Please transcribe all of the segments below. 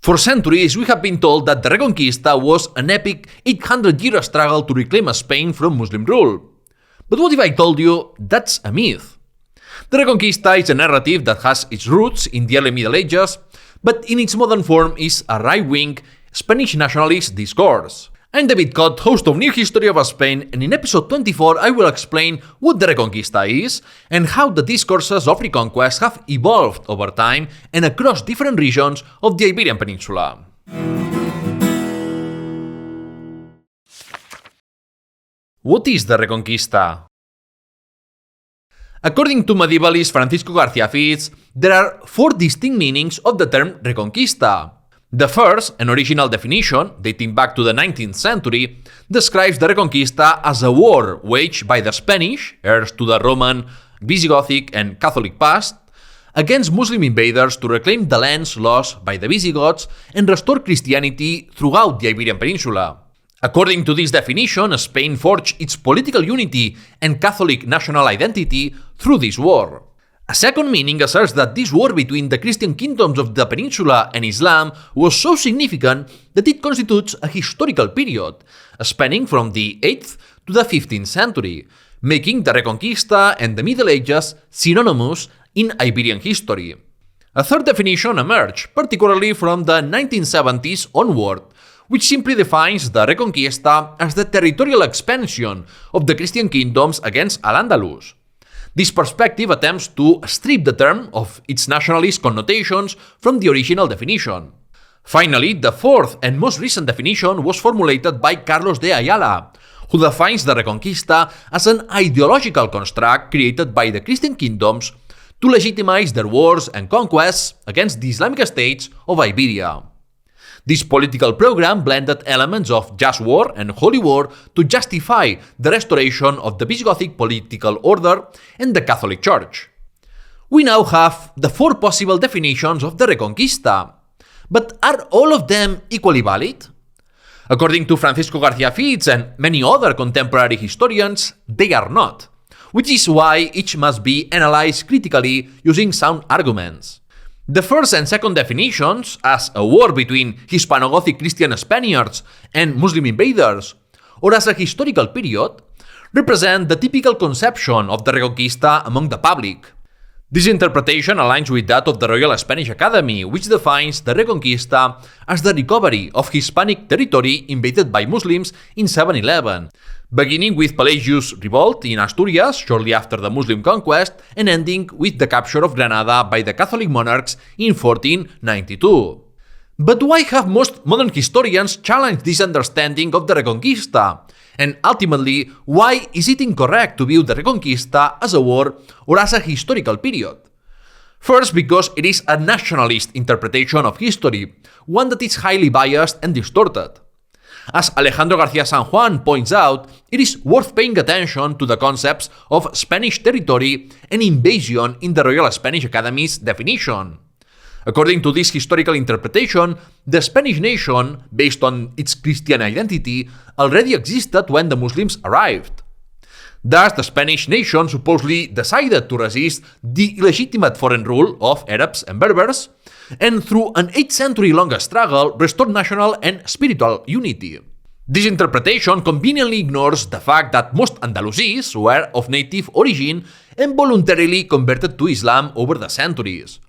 For centuries, we have been told that the Reconquista was an epic 800-year struggle to reclaim Spain from Muslim rule. But what if I told you that's a myth? The Reconquista is a narrative that has its roots in the early Middle Ages, but in its modern form is a right-wing Spanish nationalist discourse. I'm David Cott, host of New History of Spain, and in episode 24 I will explain what the Reconquista is and how the discourses of Reconquest have evolved over time and across different regions of the Iberian Peninsula. What is the Reconquista? According to medievalist Francisco García Fitz, there are four distinct meanings of the term Reconquista. The first, an original definition, dating back to the 19th century, describes the Reconquista as a war waged by the Spanish, heirs to the Roman, Visigothic and Catholic past, against Muslim invaders to reclaim the lands lost by the Visigoths and restore Christianity throughout the Iberian Peninsula. According to this definition, Spain forged its political unity and Catholic national identity through this war. A second meaning asserts that this war between the Christian kingdoms of the peninsula and Islam was so significant that it constitutes a historical period, spanning from the 8th to the 15th century, making the Reconquista and the Middle Ages synonymous in Iberian history. A third definition emerged, particularly from the 1970s onward, which simply defines the Reconquista as the territorial expansion of the Christian kingdoms against al-andalus. This perspective attempts to strip the term of its nationalist connotations from the original definition. Finally, the fourth and most recent definition was formulated by Carlos de Ayala, who defines the Reconquista as an ideological construct created by the Christian kingdoms to legitimize their wars and conquests against the Islamic states of Iberia. This political program blended elements of just war and holy war to justify the restoration of the Visigothic political order and the Catholic Church. We now have the four possible definitions of the Reconquista, but are all of them equally valid? According to Francisco García Fitz and many other contemporary historians, they are not, which is why each must be analyzed critically using sound arguments. The first and second definitions, as a war between Hispano-Gothic Christian Spaniards and Muslim invaders, or as a historical period, represent the typical conception of the Reconquista among the public. This interpretation aligns with that of the Royal Spanish Academy, which defines the Reconquista as the recovery of Hispanic territory invaded by Muslims in 711, beginning with Pelagius' revolt in Asturias shortly after the Muslim conquest and ending with the capture of Granada by the Catholic monarchs in 1492. But why have most modern historians challenged this understanding of the Reconquista? And ultimately, why is it incorrect to view the Reconquista as a war or as a historical period? First, because it is a nationalist interpretation of history, one that is highly biased and distorted. As Alejandro García San Juan points out, it is worth paying attention to the concepts of Spanish territory and invasion in the Royal Spanish Academy's definition. According to this historical interpretation, the Spanish nation, based on its Christian identity, already existed when the Muslims arrived. Thus, the Spanish nation supposedly decided to resist the illegitimate foreign rule of Arabs and Berbers, and through an 8th-century-long struggle, restored national and spiritual unity. This interpretation conveniently ignores the fact that most Andalusis were of native origin and voluntarily converted to Islam over the centuries.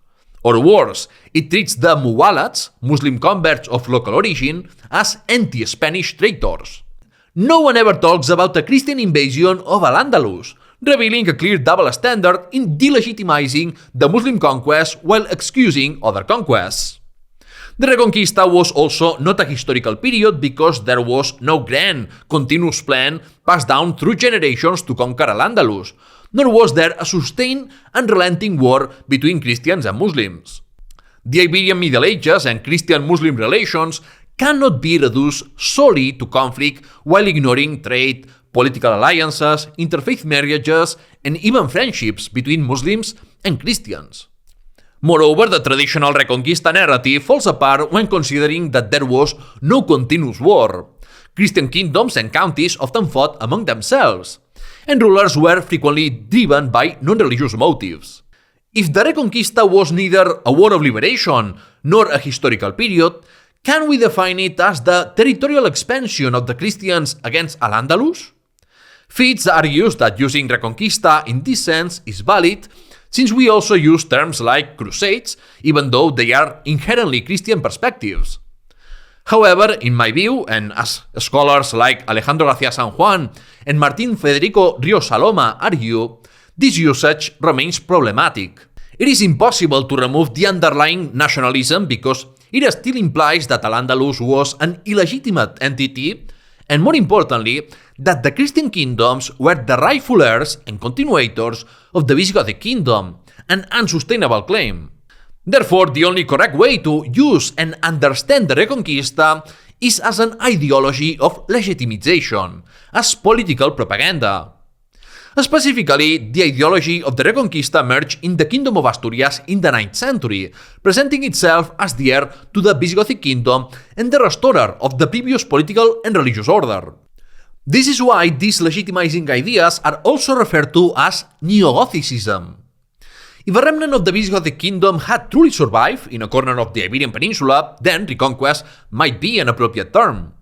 Or worse, it treats the Muwallats, Muslim converts of local origin, as anti-Spanish traitors. No one ever talks about the Christian invasion of al-Andalus, revealing a clear double standard in delegitimizing the Muslim conquest while excusing other conquests. The Reconquista was also not a historical period because there was no grand, continuous plan passed down through generations to conquer al-Andalus, nor was there a sustained, unrelenting war between Christians and Muslims. The Iberian Middle Ages and Christian-Muslim relations cannot be reduced solely to conflict while ignoring trade, political alliances, interfaith marriages, and even friendships between Muslims and Christians. Moreover, the traditional Reconquista narrative falls apart when considering that there was no continuous war. Christian kingdoms and counties often fought among themselves, and rulers were frequently driven by non-religious motives. If the Reconquista was neither a war of liberation nor a historical period, can we define it as the territorial expansion of the Christians against al-Andalus? Fitz argues that using Reconquista in this sense is valid, since we also use terms like crusades, even though they are inherently Christian perspectives. However, in my view, and as scholars like Alejandro García San Juan and Martín Federico Ríos Saloma argue, this usage remains problematic. It is impossible to remove the underlying nationalism because it still implies that Al-Andalus was an illegitimate entity, and more importantly, that the Christian kingdoms were the rightful heirs and continuators of the Visigothic kingdom, an unsustainable claim. Therefore, the only correct way to use and understand the Reconquista is as an ideology of legitimization, as political propaganda. Specifically, the ideology of the Reconquista emerged in the Kingdom of Asturias in the 9th century, presenting itself as the heir to the Visigothic kingdom and the restorer of the previous political and religious order. This is why these legitimizing ideas are also referred to as Neo-Gothicism. If a remnant of the Visigothic kingdom had truly survived in a corner of the Iberian Peninsula, then Reconquest might be an appropriate term.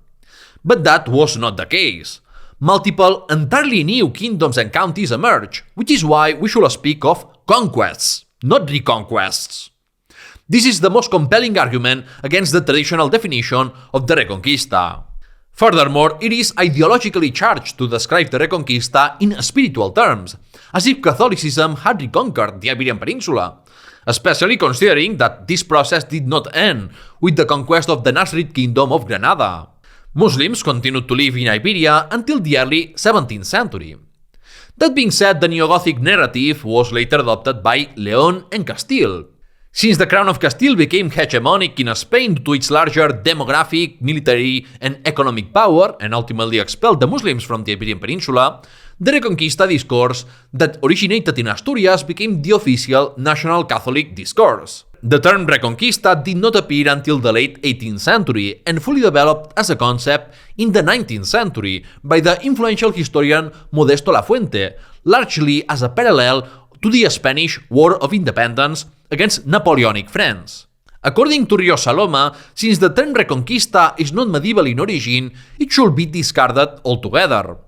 But that was not the case. Multiple entirely new kingdoms and counties emerged, which is why we should speak of conquests, not reconquests. This is the most compelling argument against the traditional definition of the Reconquista. Furthermore, it is ideologically charged to describe the Reconquista in spiritual terms, as if Catholicism had reconquered the Iberian Peninsula, especially considering that this process did not end with the conquest of the Nasrid Kingdom of Granada. Muslims continued to live in Iberia until the early 17th century. That being said, the Neo-Gothic narrative was later adopted by León and Castile. Since the Crown of Castile became hegemonic in Spain due to its larger demographic, military, and economic power, and ultimately expelled the Muslims from the Iberian Peninsula, the Reconquista discourse that originated in Asturias became the official national Catholic discourse. The term Reconquista did not appear until the late 18th century and fully developed as a concept in the 19th century by the influential historian Modesto Lafuente, largely as a parallel to the Spanish War of Independence against Napoleonic France. According to Ríos Saloma, since the term Reconquista is not medieval in origin, it should be discarded altogether.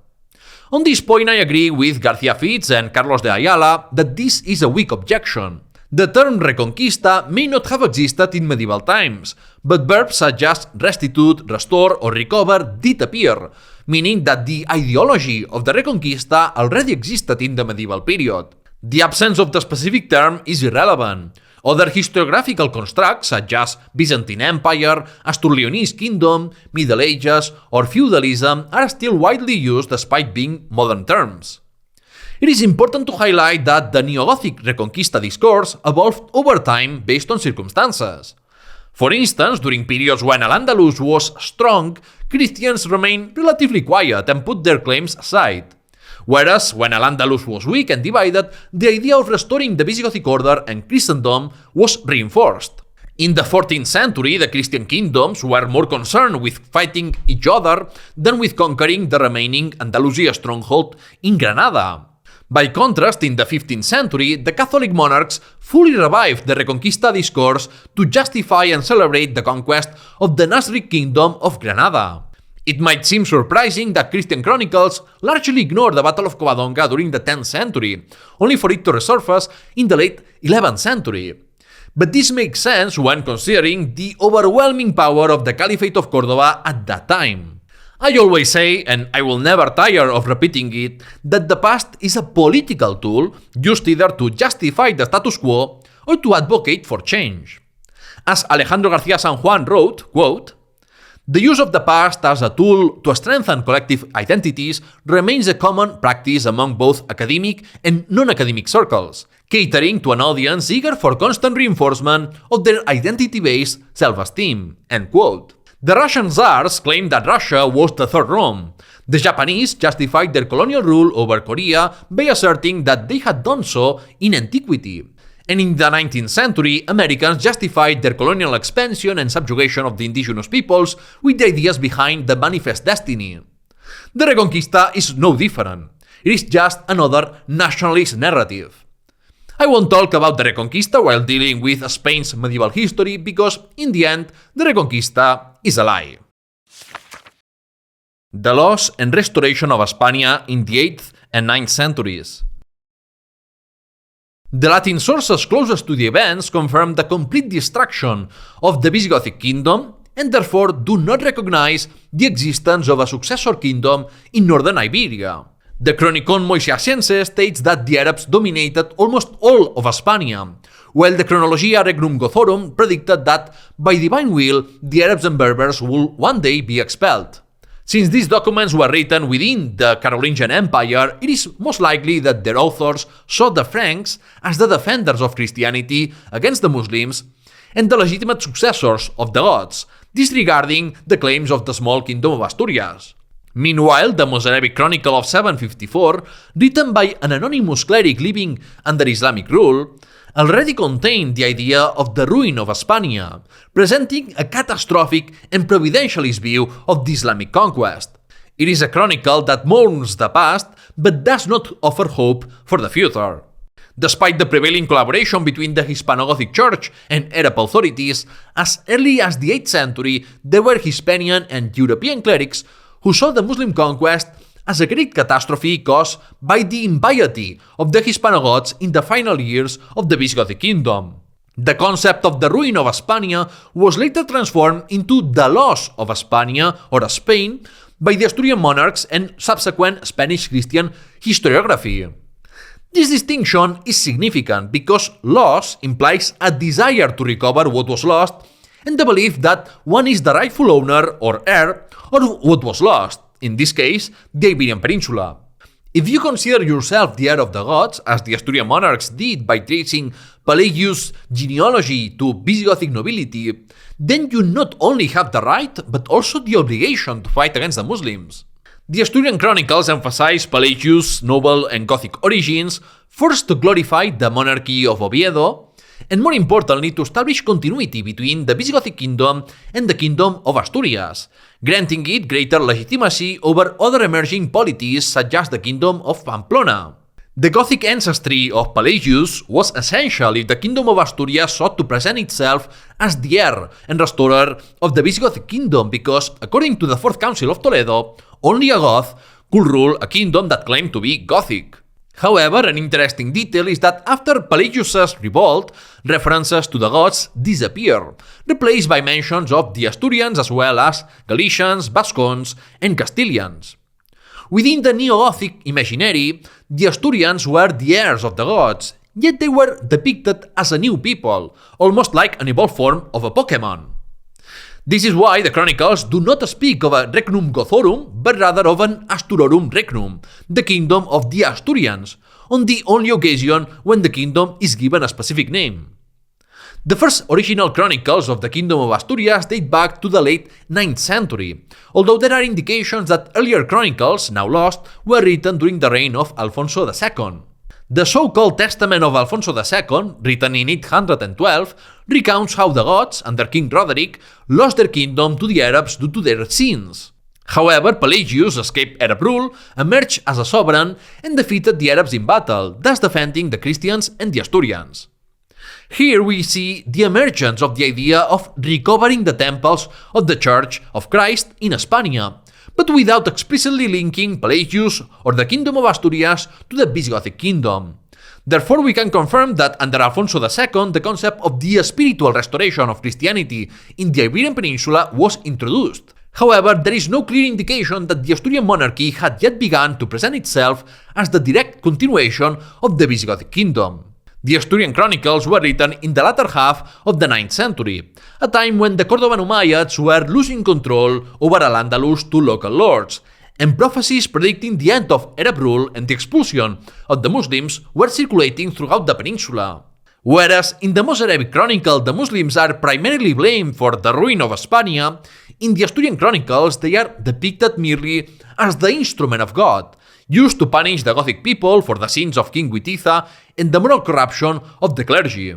On this point, I agree with García Fitz and Carlos de Ayala that this is a weak objection. The term Reconquista may not have existed in medieval times, but verbs such as restitute, restore, or recover did appear, meaning that the ideology of the Reconquista already existed in the medieval period. The absence of the specific term is irrelevant. Other historiographical constructs such as Byzantine Empire, Astur-Leonese Kingdom, Middle Ages, or feudalism are still widely used despite being modern terms. It is important to highlight that the Neo-Gothic Reconquista discourse evolved over time based on circumstances. For instance, during periods when Al-Andalus was strong, Christians remained relatively quiet and put their claims aside. Whereas, when Al-Andalus was weak and divided, the idea of restoring the Visigothic order and Christendom was reinforced. In the 14th century, the Christian kingdoms were more concerned with fighting each other than with conquering the remaining Andalusia stronghold in Granada. By contrast, in the 15th century, the Catholic monarchs fully revived the Reconquista discourse to justify and celebrate the conquest of the Nasrid Kingdom of Granada. It might seem surprising that Christian chronicles largely ignored the Battle of Covadonga during the 10th century, only for it to resurface in the late 11th century. But this makes sense when considering the overwhelming power of the Caliphate of Córdoba at that time. I always say, and I will never tire of repeating it, that the past is a political tool used either to justify the status quo or to advocate for change. As Alejandro García San Juan wrote, quote, "The use of the past as a tool to strengthen collective identities remains a common practice among both academic and non-academic circles, catering to an audience eager for constant reinforcement of their identity-based self-esteem." End quote. The Russian Tsars claimed that Russia was the Third Rome. The Japanese justified their colonial rule over Korea by asserting that they had done so in antiquity. And in the 19th century, Americans justified their colonial expansion and subjugation of the indigenous peoples with the ideas behind the Manifest Destiny. The Reconquista is no different. It is just another nationalist narrative. I won't talk about the Reconquista while dealing with Spain's medieval history because, in the end, the Reconquista is a lie. The loss and restoration of Spania in the 8th and 9th centuries. The Latin sources closest to the events confirm the complete destruction of the Visigothic kingdom and therefore do not recognize the existence of a successor kingdom in northern Iberia. The Chronicon Moesiacense states that the Arabs dominated almost all of Hispania, while the Chronologia Regnum Gothorum predicted that, by divine will, the Arabs and Berbers will one day be expelled. Since these documents were written within the Carolingian Empire, it is most likely that their authors saw the Franks as the defenders of Christianity against the Muslims and the legitimate successors of the Goths, disregarding the claims of the small kingdom of Asturias. Meanwhile, the Mozarabic Chronicle of 754, written by an anonymous cleric living under Islamic rule, already contained the idea of the ruin of Spania, presenting a catastrophic and providentialist view of the Islamic conquest. It is a chronicle that mourns the past but does not offer hope for the future. Despite the prevailing collaboration between the Hispano-Gothic Church and Arab authorities, as early as the 8th century, there were Hispanian and European clerics who saw the Muslim conquest as a great catastrophe caused by the impiety of the Hispano-Goths in the final years of the Visigothic kingdom. The concept of the ruin of Hispania was later transformed into the loss of Hispania or Spain by the Asturian monarchs and subsequent Spanish Christian historiography. This distinction is significant because loss implies a desire to recover what was lost and the belief that one is the rightful owner or heir of what was lost, in this case, the Iberian Peninsula. If you consider yourself the heir of the gods, as the Asturian monarchs did by tracing Pelagius' genealogy to Visigothic nobility, then you not only have the right, but also the obligation to fight against the Muslims. The Asturian chronicles emphasize Pelagius' noble and Gothic origins, first to glorify the monarchy of Oviedo, and more importantly to establish continuity between the Visigothic kingdom and the kingdom of Asturias, granting it greater legitimacy over other emerging polities such as the kingdom of Pamplona. The Gothic ancestry of Pelagius was essential if the kingdom of Asturias sought to present itself as the heir and restorer of the Visigothic kingdom because, according to the Fourth Council of Toledo, only a Goth could rule a kingdom that claimed to be Gothic. However, an interesting detail is that after Pelagius' revolt, references to the Goths disappear, replaced by mentions of the Asturians as well as Galicians, Vascons, and Castilians. Within the Neo-Gothic imaginary, the Asturians were the heirs of the Goths, yet they were depicted as a new people, almost like an evolved form of a Pokémon. This is why the chronicles do not speak of a Regnum Gothorum, but rather of an Asturorum Regnum, the kingdom of the Asturians, on the only occasion when the kingdom is given a specific name. The first original chronicles of the kingdom of Asturias date back to the late 9th century, although there are indications that earlier chronicles, now lost, were written during the reign of Alfonso II. The so-called Testament of Alfonso II, written in 812, recounts how the Goths, under King Roderick, lost their kingdom to the Arabs due to their sins. However, Pelagius escaped Arab rule, emerged as a sovereign, and defeated the Arabs in battle, thus defending the Christians and the Asturians. Here we see the emergence of the idea of recovering the temples of the Church of Christ in Spania, but without explicitly linking Pelagius or the Kingdom of Asturias to the Visigothic kingdom. Therefore, we can confirm that under Alfonso II, the concept of the spiritual restoration of Christianity in the Iberian Peninsula was introduced. However, there is no clear indication that the Asturian monarchy had yet begun to present itself as the direct continuation of the Visigothic kingdom. The Asturian chronicles were written in the latter half of the 9th century, a time when the Cordovan Umayyads were losing control over al-andalus to local lords, and prophecies predicting the end of Arab rule and the expulsion of the Muslims were circulating throughout the peninsula. Whereas in the Mozarabic Chronicle the Muslims are primarily blamed for the ruin of Spania, in the Asturian chronicles they are depicted merely as the instrument of God, used to punish the Gothic people for the sins of King Witiza and the moral corruption of the clergy.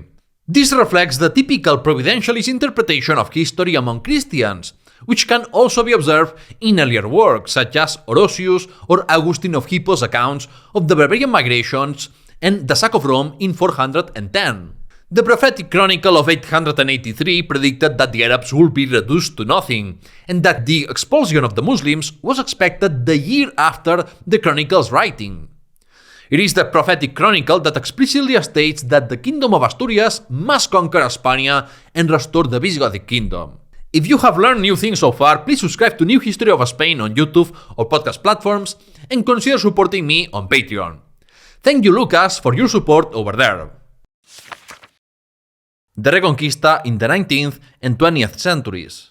This reflects the typical providentialist interpretation of history among Christians, which can also be observed in earlier works such as Orosius or Augustine of Hippo's accounts of the barbarian migrations and the sack of Rome in 410. The prophetic chronicle of 883 predicted that the Arabs would be reduced to nothing, and that the expulsion of the Muslims was expected the year after the chronicle's writing. It is the prophetic chronicle that explicitly states that the kingdom of Asturias must conquer Spania and restore the Visigothic kingdom. If you have learned new things so far, please subscribe to New History of Spain on YouTube or podcast platforms, and consider supporting me on Patreon. Thank you, Lucas, for your support over there. The Reconquista in the 19th and 20th centuries.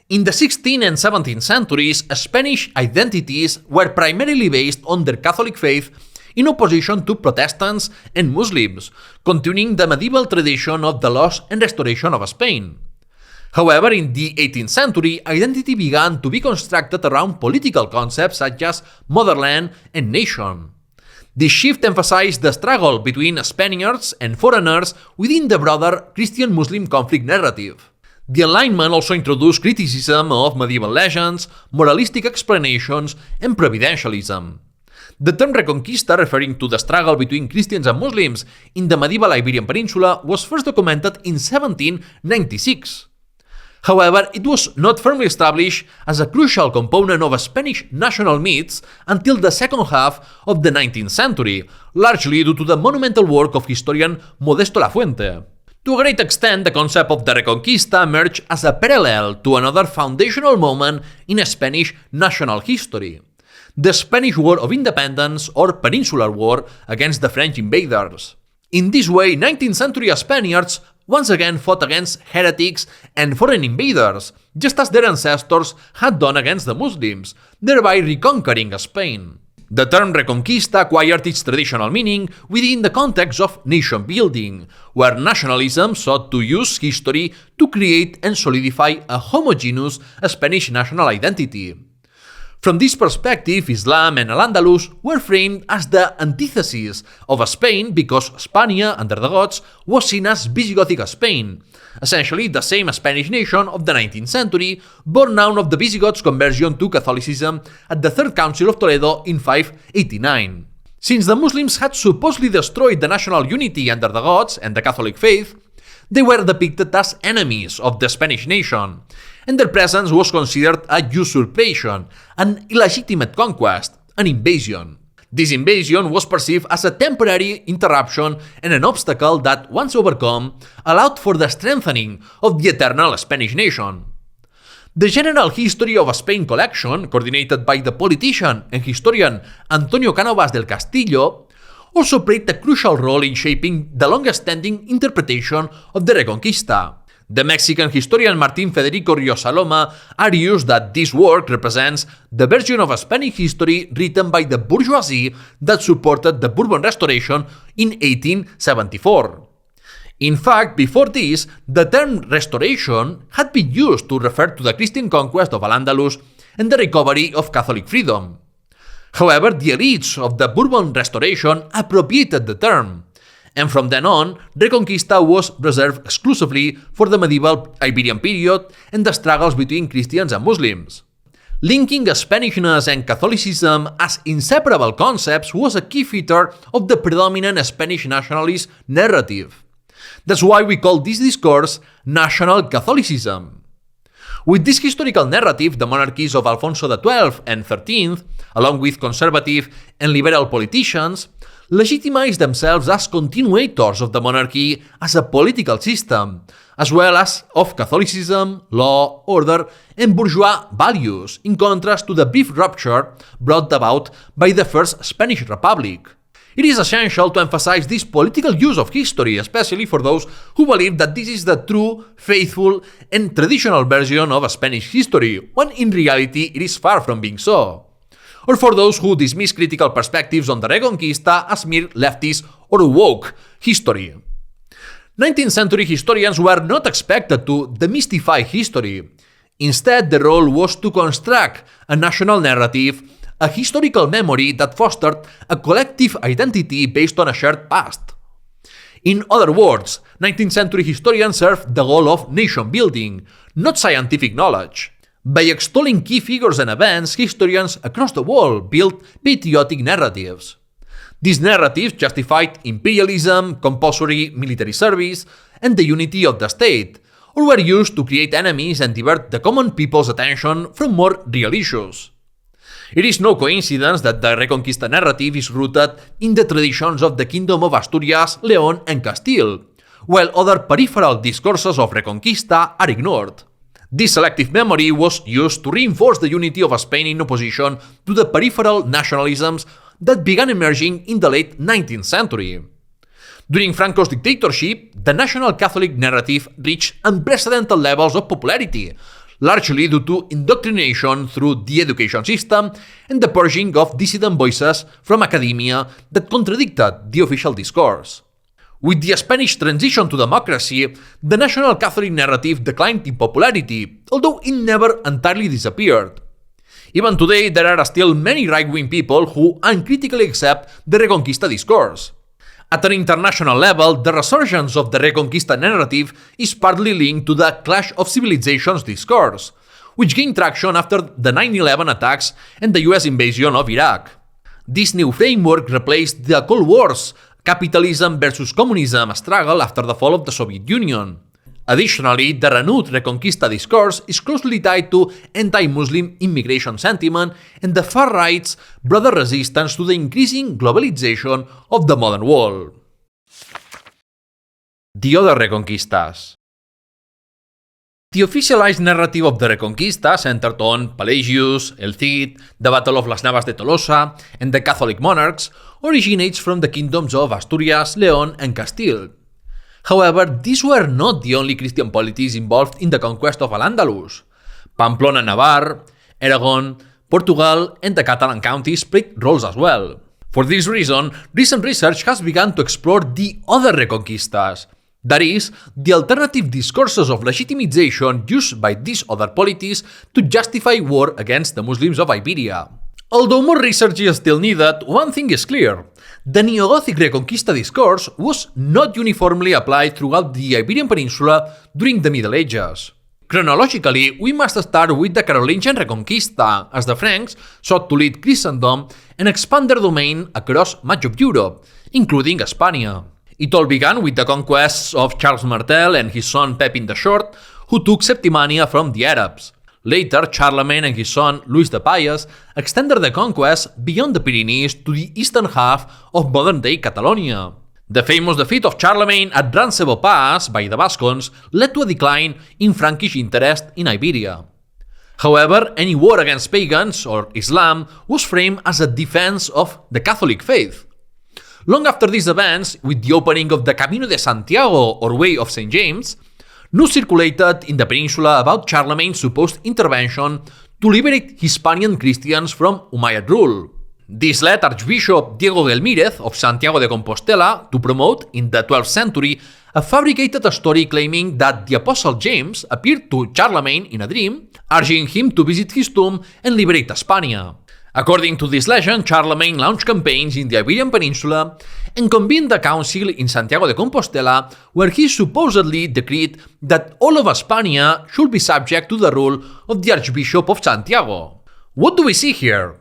In the 16th and 17th centuries, Spanish identities were primarily based on their Catholic faith in opposition to Protestants and Muslims, continuing the medieval tradition of the loss and restoration of Spain. However, in the 18th century, identity began to be constructed around political concepts such as motherland and nation. This shift emphasized the struggle between Spaniards and foreigners within the broader Christian-Muslim conflict narrative. The alignment also introduced criticism of medieval legends, moralistic explanations, and providentialism. The term Reconquista, referring to the struggle between Christians and Muslims in the medieval Iberian Peninsula, was first documented in 1796. However, it was not firmly established as a crucial component of Spanish national myths until the second half of the 19th century, largely due to the monumental work of historian Modesto Lafuente. To a great extent, the concept of the Reconquista emerged as a parallel to another foundational moment in Spanish national history: the Spanish War of Independence or Peninsular War against the French invaders. In this way, 19th century Spaniards once again fought against heretics and foreign invaders, just as their ancestors had done against the Muslims, thereby reconquering Spain. The term Reconquista acquired its traditional meaning within the context of nation building, where nationalism sought to use history to create and solidify a homogeneous Spanish national identity. From this perspective, Islam and al-andalus were framed as the antithesis of Spain because Spania, under the Goths, was seen as Visigothic Spain, essentially the same Spanish nation of the 19th century, born out of the Visigoths' conversion to Catholicism at the Third Council of Toledo in 589. Since the Muslims had supposedly destroyed the national unity under the Goths and the Catholic faith, they were depicted as enemies of the Spanish nation, and their presence was considered a usurpation, an illegitimate conquest, an invasion. This invasion was perceived as a temporary interruption and an obstacle that, once overcome, allowed for the strengthening of the eternal Spanish nation. The General History of Spain collection, coordinated by the politician and historian Antonio Cánovas del Castillo, also played a crucial role in shaping the longest-standing interpretation of the Reconquista. The Mexican historian Martín Federico Riosaloma argues that this work represents the version of Spanish history written by the bourgeoisie that supported the Bourbon Restoration in 1874. In fact, before this, the term restoration had been used to refer to the Christian conquest of al-andalus and the recovery of Catholic freedom. However, the elites of the Bourbon Restoration appropriated the term, and from then on, Reconquista was reserved exclusively for the medieval Iberian period and the struggles between Christians and Muslims. Linking Spanishness and Catholicism as inseparable concepts was a key feature of the predominant Spanish nationalist narrative. That's why we call this discourse National Catholicism. With this historical narrative, the monarchies of Alfonso XII and XIII, along with conservative and liberal politicians, legitimized themselves as continuators of the monarchy as a political system, as well as of Catholicism, law, order, and bourgeois values, in contrast to the brief rupture brought about by the First Spanish Republic. It is essential to emphasize this political use of history, especially for those who believe that this is the true, faithful, and traditional version of Spanish history, when in reality it is far from being so. Or for those who dismiss critical perspectives on the Reconquista as mere leftist or woke history. 19th century historians were not expected to demystify history. Instead, their role was to construct a national narrative, a historical memory that fostered a collective identity based on a shared past. In other words, 19th century historians served the goal of nation building, not scientific knowledge. By extolling key figures and events, historians across the world built patriotic narratives. These narratives justified imperialism, compulsory military service, and the unity of the state, or were used to create enemies and divert the common people's attention from more real issues. It is no coincidence that the Reconquista narrative is rooted in the traditions of the Kingdom of Asturias, León, and Castile, while other peripheral discourses of Reconquista are ignored. This selective memory was used to reinforce the unity of Spain in opposition to the peripheral nationalisms that began emerging in the late 19th century. During Franco's dictatorship, the national Catholic narrative reached unprecedented levels of popularity, largely due to indoctrination through the education system and the purging of dissident voices from academia that contradicted the official discourse. With the Spanish transition to democracy, the national Catholic narrative declined in popularity, although it never entirely disappeared. Even today, there are still many right-wing people who uncritically accept the Reconquista discourse. At an international level, the resurgence of the Reconquista narrative is partly linked to the Clash of Civilizations discourse, which gained traction after the 9/11 attacks and the US invasion of Iraq. This new framework replaced the Cold War's capitalism versus communism struggle after the fall of the Soviet Union. Additionally, the renewed Reconquista discourse is closely tied to anti-Muslim immigration sentiment and the far right's broader resistance to the increasing globalization of the modern world. The Other Reconquistas. The officialized narrative of the Reconquista, centered on Pelagius, El Cid, the Battle of Las Navas de Tolosa, and the Catholic monarchs, originates from the kingdoms of Asturias, León, and Castile. However, these were not the only Christian polities involved in the conquest of al-andalus. Pamplona, Navarre, Aragon, Portugal, and the Catalan counties played roles as well. For this reason, recent research has begun to explore the other Reconquistas, that is, the alternative discourses of legitimization used by these other polities to justify war against the Muslims of Iberia. Although more research is still needed, one thing is clear. The Neo-Gothic Reconquista discourse was not uniformly applied throughout the Iberian Peninsula during the Middle Ages. Chronologically, we must start with the Carolingian Reconquista, as the Franks sought to lead Christendom and expand their domain across much of Europe, including Spania. It all began with the conquests of Charles Martel and his son Pepin the Short, who took Septimania from the Arabs. Later, Charlemagne and his son Louis the Pious extended the conquest beyond the Pyrenees to the eastern half of modern-day Catalonia. The famous defeat of Charlemagne at Rancebo Pass by the Vascons led to a decline in Frankish interest in Iberia. However, any war against pagans or Islam was framed as a defense of the Catholic faith. Long after these events, with the opening of the Camino de Santiago or Way of St. James, news circulated in the peninsula about Charlemagne's supposed intervention to liberate Hispanian Christians from Umayyad rule. This led Archbishop Diego Gelmírez of Santiago de Compostela to promote, in the 12th century, a fabricated story claiming that the Apostle James appeared to Charlemagne in a dream, urging him to visit his tomb and liberate Spania. According to this legend, Charlemagne launched campaigns in the Iberian Peninsula and convened a council in Santiago de Compostela where he supposedly decreed that all of Spania should be subject to the rule of the Archbishop of Santiago. What do we see here?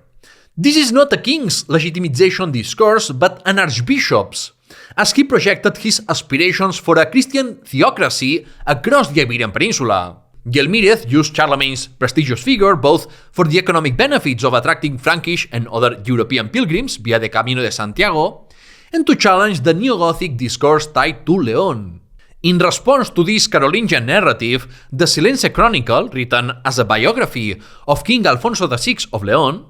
This is not a king's legitimization discourse, but an archbishop's, as he projected his aspirations for a Christian theocracy across the Iberian Peninsula. Gelmírez used Charlemagne's prestigious figure both for the economic benefits of attracting Frankish and other European pilgrims via the Camino de Santiago, and to challenge the Neo-Gothic discourse tied to León. In response to this Carolingian narrative, the Silence Chronicle, written as a biography of King Alfonso VI of León,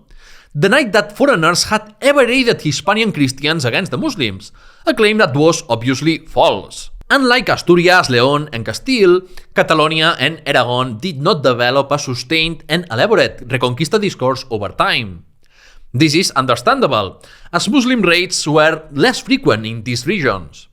denied that foreigners had ever aided Hispanian Christians against the Muslims, a claim that was obviously false. Unlike Asturias, León, and Castile, Catalonia and Aragon did not develop a sustained and elaborate Reconquista discourse over time. This is understandable, as Muslim raids were less frequent in these regions.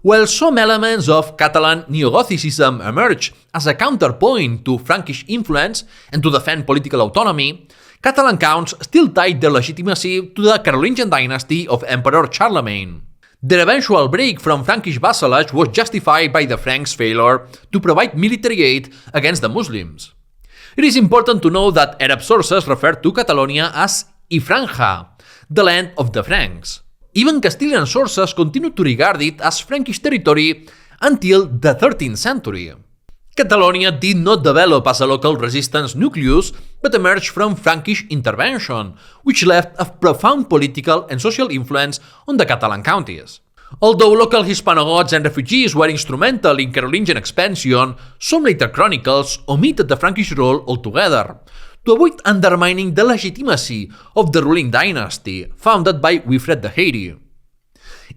While some elements of Catalan Neo-Gothicism emerged as a counterpoint to Frankish influence and to defend political autonomy, Catalan counts still tied their legitimacy to the Carolingian dynasty of Emperor Charlemagne. Their eventual break from Frankish vassalage was justified by the Franks' failure to provide military aid against the Muslims. It is important to know that Arab sources refer to Catalonia as Ifranja, the land of the Franks. Even Castilian sources continue to regard it as Frankish territory until the 13th century. Catalonia did not develop as a local resistance nucleus, but emerged from Frankish intervention, which left a profound political and social influence on the Catalan counties. Although local Hispanogoths and refugees were instrumental in Carolingian expansion, some later chronicles omitted the Frankish role altogether, to avoid undermining the legitimacy of the ruling dynasty, founded by Wilfred the Hairy.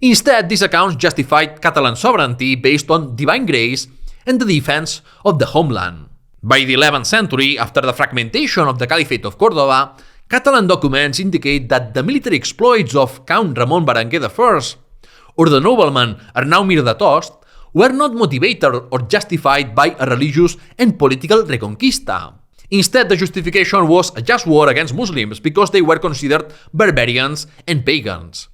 Instead, these accounts justified Catalan sovereignty based on divine grace and the defense of the homeland. By the 11th century, after the fragmentation of the Caliphate of Córdoba, Catalan documents indicate that the military exploits of Count Ramon Berenguer I, or the nobleman Arnau Mir de Tost, were not motivated or justified by a religious and political reconquista. Instead, the justification was a just war against Muslims because they were considered barbarians and pagans.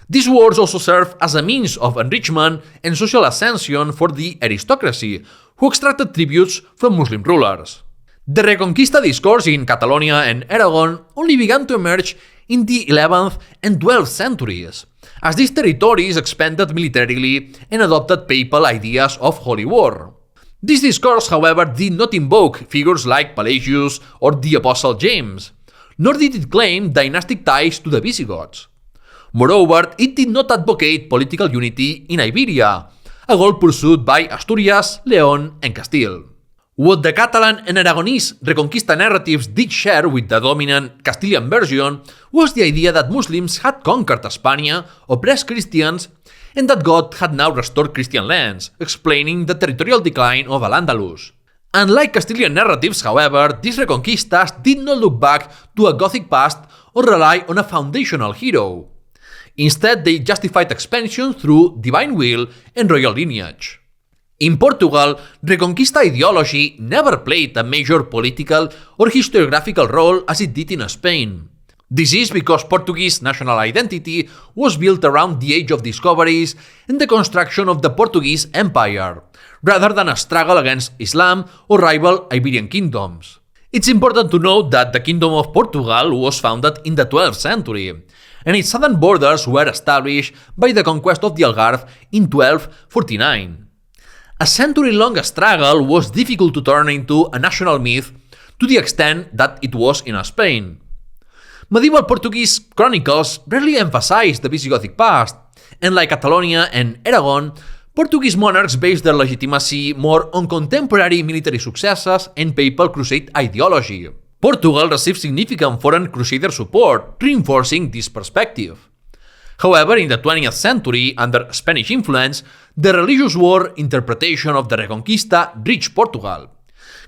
These wars also served as a means of enrichment and social ascension for the aristocracy, who extracted tributes from Muslim rulers. The Reconquista discourse in Catalonia and Aragon only began to emerge in the 11th and 12th centuries, as these territories expanded militarily and adopted papal ideas of holy war. This discourse, however, did not invoke figures like Pelagius or the Apostle James, nor did it claim dynastic ties to the Visigoths. Moreover, it did not advocate political unity in Iberia, a goal pursued by Asturias, León, and Castile. What the Catalan and Aragonese Reconquista narratives did share with the dominant Castilian version was the idea that Muslims had conquered Spania, oppressed Christians, and that God had now restored Christian lands, explaining the territorial decline of al-andalus. Unlike Castilian narratives, however, these Reconquistas did not look back to a Gothic past or rely on a foundational hero. Instead, they justified expansion through divine will and royal lineage. In Portugal, Reconquista ideology never played a major political or historiographical role as it did in Spain. This is because Portuguese national identity was built around the Age of Discoveries and the construction of the Portuguese Empire, rather than a struggle against Islam or rival Iberian kingdoms. It's important to note that the Kingdom of Portugal was founded in the 12th century, and its southern borders were established by the conquest of the Algarve in 1249. A century-long struggle was difficult to turn into a national myth to the extent that it was in Spain. Medieval Portuguese chronicles rarely emphasized the Visigothic past, and like Catalonia and Aragon, Portuguese monarchs based their legitimacy more on contemporary military successes and papal crusade ideology. Portugal received significant foreign crusader support, reinforcing this perspective. However, in the 20th century, under Spanish influence, the religious war interpretation of the Reconquista reached Portugal.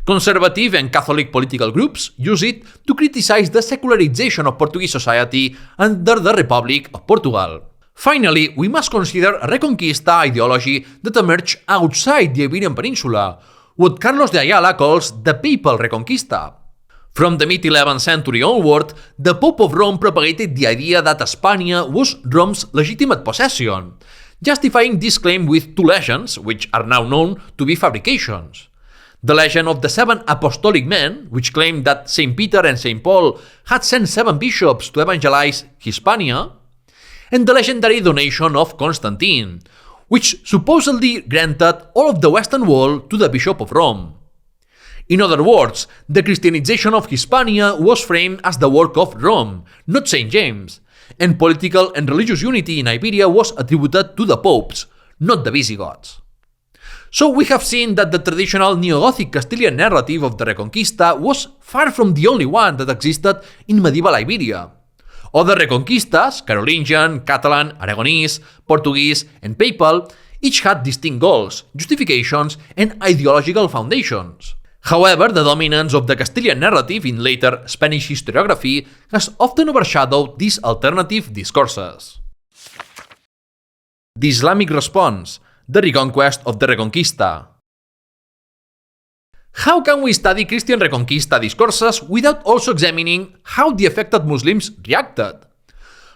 Conservative and Catholic political groups use it to criticize the secularization of Portuguese society under the Republic of Portugal. Finally, we must consider a Reconquista ideology that emerged outside the Iberian Peninsula, what Carlos de Ayala calls the Papal Reconquista. From the mid-11th century onward, the Pope of Rome propagated the idea that Spania was Rome's legitimate possession, justifying this claim with two legends, which are now known to be fabrications. The legend of the 7 apostolic men, which claimed that St. Peter and St. Paul had sent 7 bishops to evangelize Hispania, and the legendary donation of Constantine, which supposedly granted all of the Western Wall to the Bishop of Rome. In other words, the Christianization of Hispania was framed as the work of Rome, not St. James, and political and religious unity in Iberia was attributed to the popes, not the Visigoths. So we have seen that the traditional Neo-Gothic Castilian narrative of the Reconquista was far from the only one that existed in medieval Iberia. Other Reconquistas, Carolingian, Catalan, Aragonese, Portuguese, and Papal, each had distinct goals, justifications, and ideological foundations. However, the dominance of the Castilian narrative in later Spanish historiography has often overshadowed these alternative discourses. The Islamic response, the reconquest of the Reconquista. How can we study Christian Reconquista discourses without also examining how the affected Muslims reacted?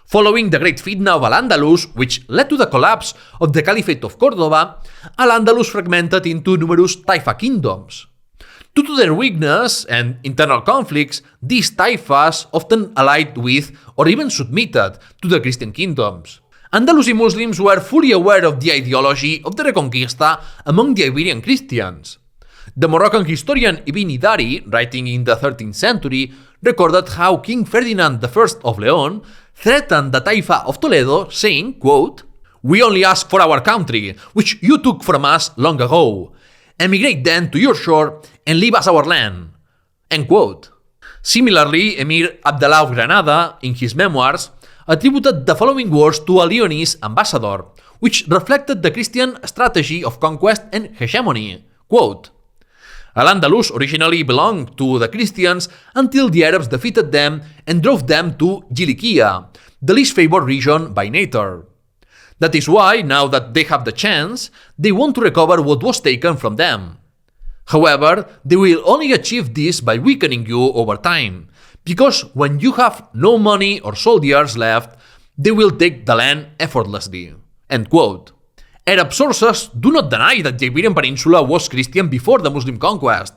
Following the Great Fitna of al-Andalus, which led to the collapse of the Caliphate of Córdoba, al-Andalus fragmented into numerous Taifa kingdoms. Due to their weakness and internal conflicts, these taifas often allied with or even submitted to the Christian kingdoms. Andalusi Muslims were fully aware of the ideology of the Reconquista among the Iberian Christians. The Moroccan historian Ibn Dari, writing in the 13th century, recorded how King Ferdinand I of Leon threatened the Taifa of Toledo, saying, quote, "We only ask for our country, which you took from us long ago. Emigrate then to your shore and leave us our land." End quote. Similarly, Emir Abdallah of Granada, in his memoirs, attributed the following words to a Leonese ambassador, which reflected the Christian strategy of conquest and hegemony. Quote, "Al-Andalus originally belonged to the Christians until the Arabs defeated them and drove them to Jilikia, the least favored region by nature. That is why, now that they have the chance, they want to recover what was taken from them. However, they will only achieve this by weakening you over time, because when you have no money or soldiers left, they will take the land effortlessly." End quote. Arab sources do not deny that the Iberian Peninsula was Christian before the Muslim conquest.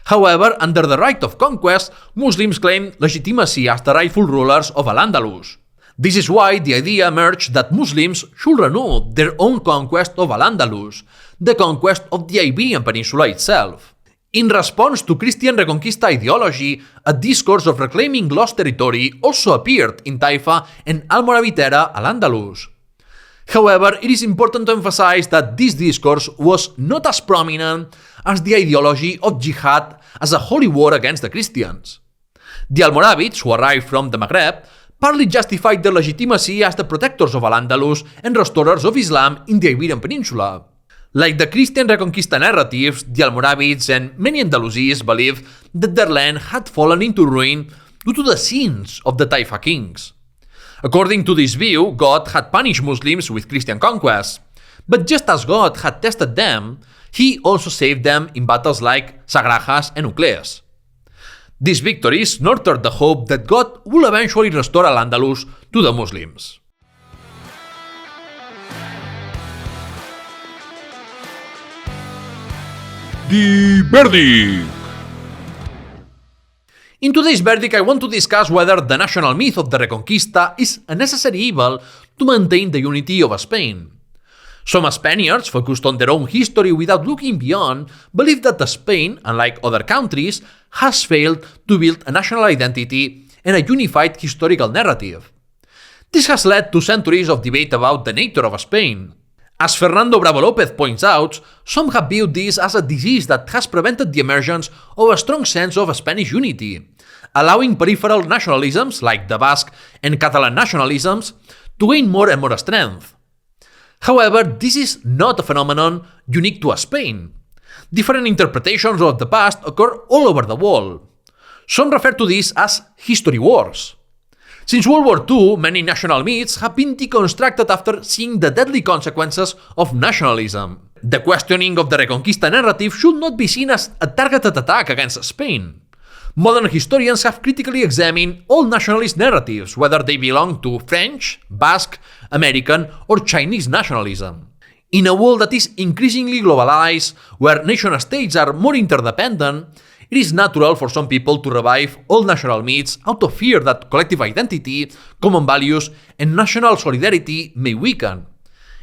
However, under the right of conquest, Muslims claimed legitimacy as the rightful rulers of al-Andalus. This is why the idea emerged that Muslims should renew their own conquest of al-Andalus, the conquest of the Iberian Peninsula itself. In response to Christian Reconquista ideology, a discourse of reclaiming lost territory also appeared in Taifa and Almoravid era al-Andalus. However, it is important to emphasize that this discourse was not as prominent as the ideology of jihad as a holy war against the Christians. The Almoravids, who arrived from the Maghreb, partly justified their legitimacy as the protectors of al-Andalus and restorers of Islam in the Iberian Peninsula. Like the Christian Reconquista narratives, the Almoravids and many Andalusis believed that their land had fallen into ruin due to the sins of the Taifa kings. According to this view, God had punished Muslims with Christian conquests, but just as God had tested them, He also saved them in battles like Sagrajas and Ucleas. These victories nurtured the hope that God will eventually restore al-Andalus to the Muslims. The verdict. In today's verdict, I want to discuss whether the national myth of the Reconquista is a necessary evil to maintain the unity of Spain. Some Spaniards, focused on their own history without looking beyond, believe that Spain, unlike other countries, has failed to build a national identity and a unified historical narrative. This has led to centuries of debate about the nature of Spain. As Fernando Bravo López points out, some have viewed this as a disease that has prevented the emergence of a strong sense of Spanish unity, allowing peripheral nationalisms like the Basque and Catalan nationalisms to gain more and more strength. However, this is not a phenomenon unique to Spain. Different interpretations of the past occur all over the world. Some refer to this as history wars. Since World War II, many national myths have been deconstructed after seeing the deadly consequences of nationalism. The questioning of the Reconquista narrative should not be seen as a targeted attack against Spain. Modern historians have critically examined all nationalist narratives, whether they belong to French, Basque, American, or Chinese nationalism. In a world that is increasingly globalized, where nation-states are more interdependent, it is natural for some people to revive old national myths out of fear that collective identity, common values, and national solidarity may weaken.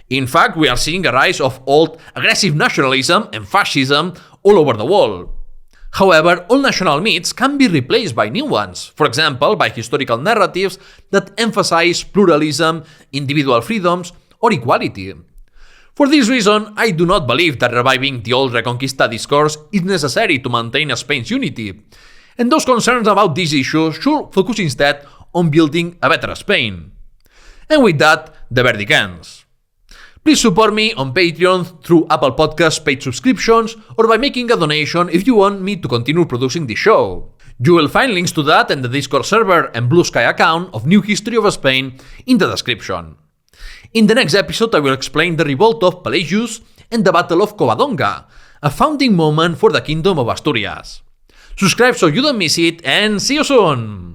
In fact, we are seeing a rise of old aggressive nationalism and fascism all over the world. However, all national myths can be replaced by new ones, for example, by historical narratives that emphasize pluralism, individual freedoms, or equality. For this reason, I do not believe that reviving the old Reconquista discourse is necessary to maintain Spain's unity, and those concerns about these issues should focus instead on building a better Spain. And with that, the verdict ends. Please support me on Patreon through Apple Podcasts paid subscriptions or by making a donation if you want me to continue producing the show. You will find links to that and the Discord server and Blue Sky account of New History of Spain in the description. In the next episode, I will explain the revolt of Pelagius and the Battle of Covadonga, a founding moment for the Kingdom of Asturias. Subscribe so you don't miss it, and see you soon!